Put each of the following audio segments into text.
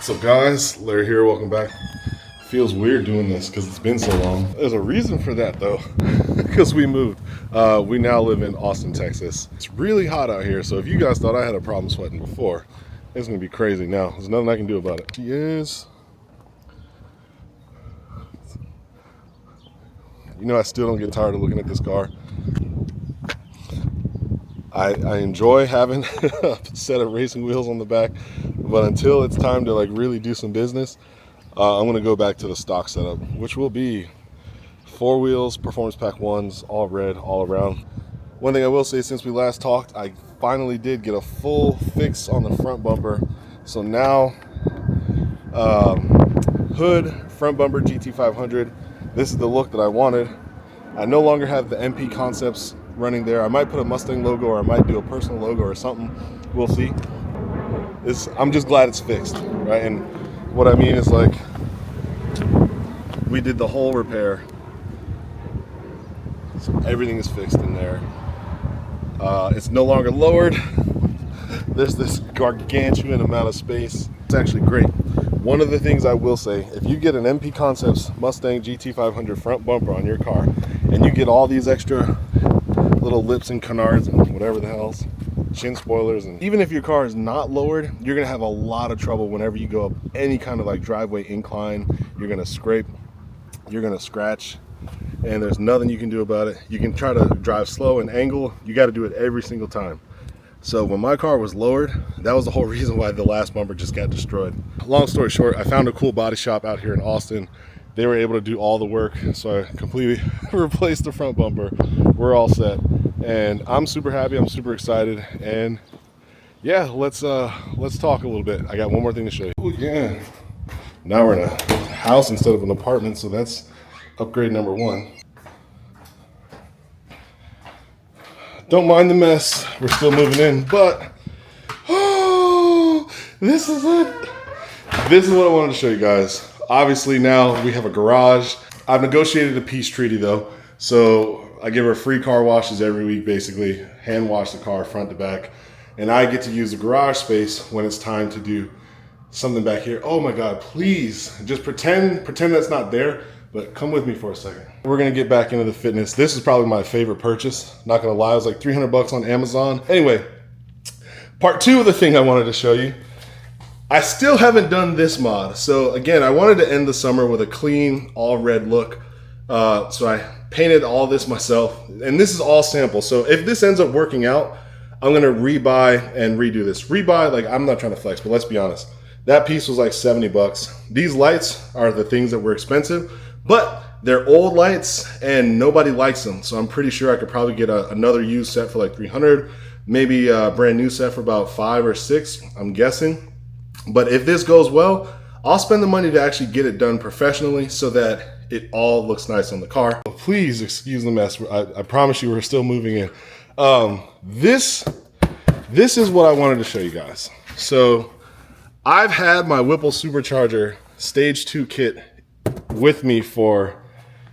What's up, guys? Larry here, welcome back. Feels weird doing this because it's been so long. There's a reason for that though, because we moved. We now live in Austin, Texas. It's really hot out here, so if you guys thought I had a problem sweating before, it's gonna be crazy now. There's nothing I can do about it. She is. You know, I still don't get tired of looking at this car. I enjoy having a set of racing wheels on the back, but until it's time to like really do some business, I'm gonna go back to the stock setup, which will be 4 wheels, performance pack 1s, all red, all around. One thing I will say, since we last talked, I finally did get a full fix on the front bumper. So now, hood, front bumper, GT500. This is the look that I wanted. I no longer have the MP Concepts running there. I might put a Mustang logo, or I might do a personal logo or something. We'll see. I'm just glad it's fixed, right? And what I mean is, like, we did the whole repair. So everything is fixed in there. It's no longer lowered. There's this gargantuan amount of space. It's actually great. One of the things I will say, if you get an MP Concepts Mustang GT500 front bumper on your car, and you get all these extra little lips and canards and whatever the hell's, shin spoilers, and even if your car is not lowered, you're gonna have a lot of trouble whenever you go up any kind of like driveway incline. You're gonna scrape, you're gonna scratch, and there's nothing you can do about it. You can try to drive slow and angle, you got to do it every single time. So when my car was lowered, that was the whole reason why the last bumper just got destroyed. Long story short, I found a cool body shop out here in Austin. They were able to do all the work, so I completely replaced the front bumper. We're all set, and I'm super happy. I'm super excited, and yeah, let's talk a little bit. I got one more thing to show you. Ooh, yeah, now we're in a house instead of an apartment, so that's upgrade number 1. Don't mind the mess. We're still moving in, but oh, this is it. This is what I wanted to show you guys. Obviously now we have a garage. I've negotiated a peace treaty though. So I give her free car washes every week, basically. Hand wash the car front to back. And I get to use the garage space when it's time to do something back here. Oh my God, please just pretend that's not there, but come with me for a second. We're gonna get back into the fitness. This is probably my favorite purchase. Not gonna lie, it was like 300 bucks on Amazon. Anyway, part 2 of the thing I wanted to show you. I still haven't done this mod. So again, I wanted to end the summer with a clean, all red look. So I painted all this myself, and this is all sample. So if this ends up working out, I'm gonna rebuy and redo this. Rebuy, like, I'm not trying to flex, but let's be honest. That piece was like 70 bucks. These lights are the things that were expensive, but they're old lights and nobody likes them. So I'm pretty sure I could probably get another used set for like 300, maybe a brand new set for about 5 or 6, I'm guessing. But if this goes well, I'll spend the money to actually get it done professionally so that it all looks nice on the car. Please excuse the mess. I promise you we're still moving in. This is what I wanted to show you guys. So I've had my Whipple Supercharger Stage 2 kit with me for,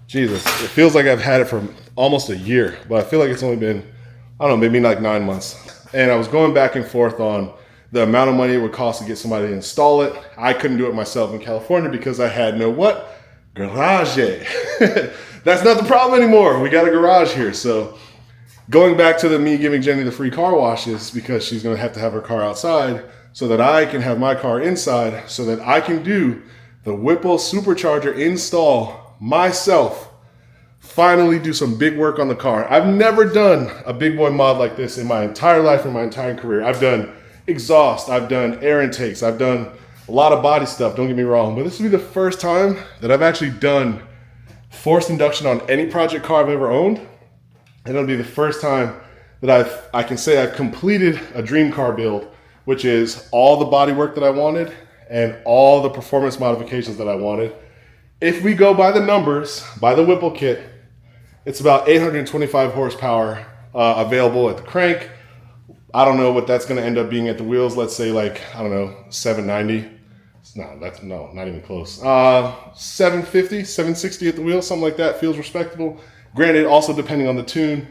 Jesus, it feels like I've had it for almost a year, but I feel like it's only been, I don't know, maybe like 9 months. And I was going back and forth on the amount of money it would cost to get somebody to install it. I couldn't do it myself in California because I had no what? Garage. That's not the problem anymore. We got a garage here. So going back to me giving Jenny the free car washes because she's gonna have to have her car outside so that I can have my car inside so that I can do the Whipple Supercharger install myself. Finally do some big work on the car. I've never done a big boy mod like this in my entire life, in my entire career. I've done exhaust, I've done air intakes, I've done a lot of body stuff, don't get me wrong, but this will be the first time that I've actually done forced induction on any project car I've ever owned. And it'll be the first time that I can say I've completed a dream car build, which is all the body work that I wanted and all the performance modifications that I wanted. If we go by the numbers, by the Whipple kit, it's about 825 horsepower available at the crank. I don't know what that's gonna end up being at the wheels. Let's say like, I don't know, 790. No, not even close. 750, 760 at the wheel, something like that, feels respectable. Granted, also depending on the tune,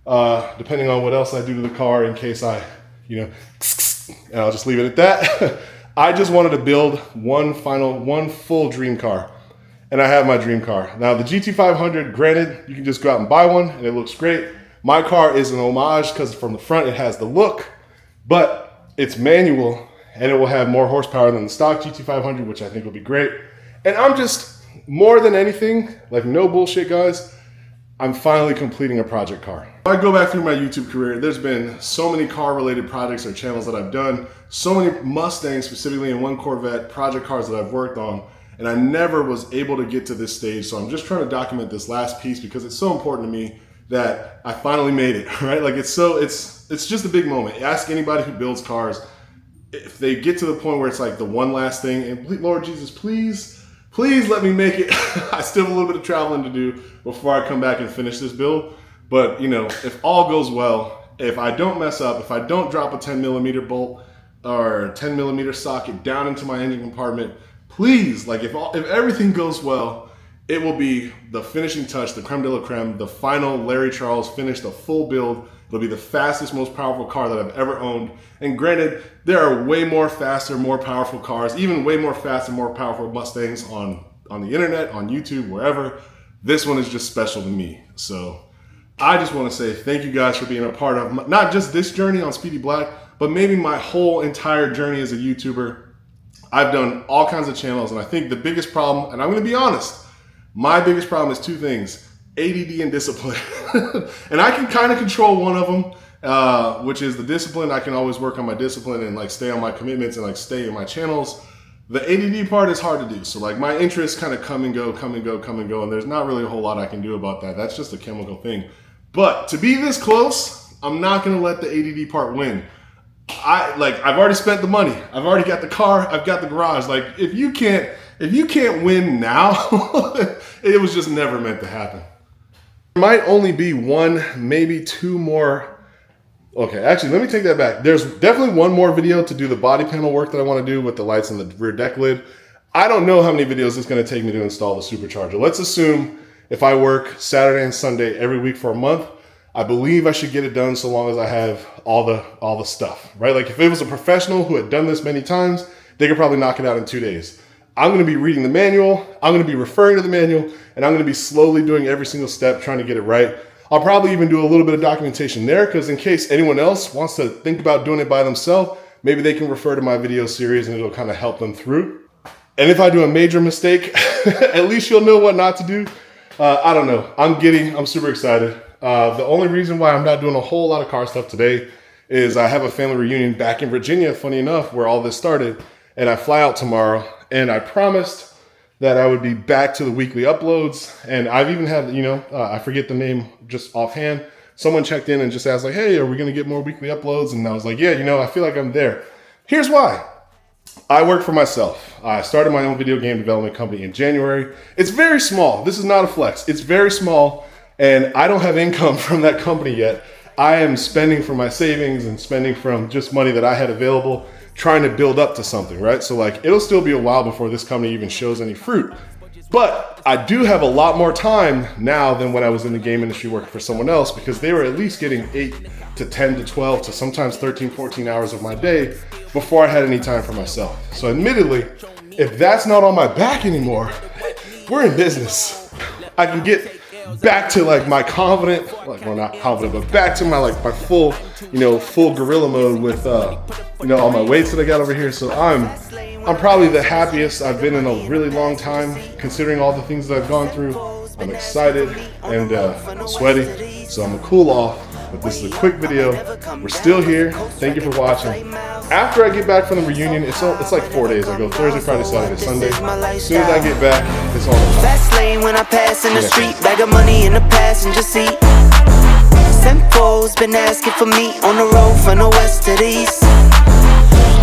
depending on what else I do to the car in case I, and I'll just leave it at that. I just wanted to build one full dream car. And I have my dream car. Now the GT500, granted, you can just go out and buy one and it looks great. My car is an homage because from the front it has the look, but it's manual and it will have more horsepower than the stock GT500, which I think will be great. And I'm just, more than anything, like no bullshit guys, I'm finally completing a project car. If I go back through my YouTube career, there's been so many car related projects or channels that I've done, so many Mustangs specifically and one Corvette project cars that I've worked on. And I never was able to get to this stage. So I'm just trying to document this last piece because it's so important to me that I finally made it, right? Like it's just a big moment. Ask anybody who builds cars, if they get to the point where it's like the one last thing, and Lord Jesus, please let me make it. I still have a little bit of traveling to do before I come back and finish this build. But you know, if all goes well, if I don't mess up, if I don't drop a 10mm bolt or 10mm socket down into my engine compartment, please, like if everything goes well, it will be the finishing touch, the creme de la creme, the final Larry Charles finish, the full build. It'll be the fastest, most powerful car that I've ever owned. And granted, there are way more faster, more powerful cars, even way more fast and more powerful Mustangs on the internet, on YouTube, wherever. This one is just special to me. So I just want to say thank you guys for being a part of not just this journey on Speedy Black, but maybe my whole entire journey as a YouTuber. I've done all kinds of channels, and I think the biggest problem, and I'm going to be honest, my biggest problem is two things: ADD and discipline. And I can kind of control one of them, which is the discipline. I can always work on my discipline and like stay on my commitments and like stay in my channels. The ADD part is hard to do. So like my interests kind of come and go, and there's not really a whole lot I can do about that. That's just a chemical thing. But to be this close, I'm not going to let the ADD part win. I've already spent the money. I've already got the car. I've got the garage. Like if you can't win now, it was just never meant to happen. There might only be one, maybe two more. Okay, actually, let me take that back. There's definitely one more video to do the body panel work that I want to do with the lights and the rear deck lid. I don't know how many videos it's going to take me to install the supercharger. Let's assume if I work Saturday and Sunday every week for a month, I believe I should get it done so long as I have all the stuff, right? Like if it was a professional who had done this many times, they could probably knock it out in 2 days. I'm going to be reading the manual, I'm going to be referring to the manual, and I'm going to be slowly doing every single step trying to get it right. I'll probably even do a little bit of documentation there because in case anyone else wants to think about doing it by themselves, maybe they can refer to my video series and it'll kind of help them through. And if I do a major mistake, at least you'll know what not to do. I don't know. I'm super excited. The only reason why I'm not doing a whole lot of car stuff today is I have a family reunion back in Virginia, funny enough, where all this started, and I fly out tomorrow, and I promised that I would be back to the weekly uploads, and I've even had, I forget the name just offhand, someone checked in and just asked like, hey, are we going to get more weekly uploads? And I was like, yeah, I feel like I'm there. Here's why. I work for myself. I started my own video game development company in January. It's very small. This is not a flex. It's very small. And I don't have income from that company yet. I am spending from my savings and spending from just money that I had available, trying to build up to something, right? So like, it'll still be a while before this company even shows any fruit. But I do have a lot more time now than when I was in the game industry working for someone else, because they were at least getting 8 to 10 to 12 to sometimes 13, 14 hours of my day before I had any time for myself. So admittedly, if that's not on my back anymore, we're in business. I can get back to like my confident, like, well, not confident, but back to my full, full gorilla mode with, all my weights that I got over here. So I'm probably the happiest I've been in a really long time, considering all the things that I've gone through. I'm excited and I'm sweaty, so I'm gonna cool off. But this is a quick video. We're still here. Thank you for watching. After I get back from the reunion, it's like 4 days. I go Thursday, Friday, Saturday, Sunday. As soon as I get back, it's all done. Fast lane when I pass in the street, bag of money in the passenger seat. Simcoe's been asking for me on the road from the west to the east.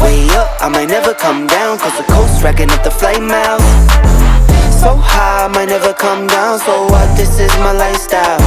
Way up, I might never come down, cause the coast racking up the flight miles. So high, I might never come down, so what, this is my lifestyle.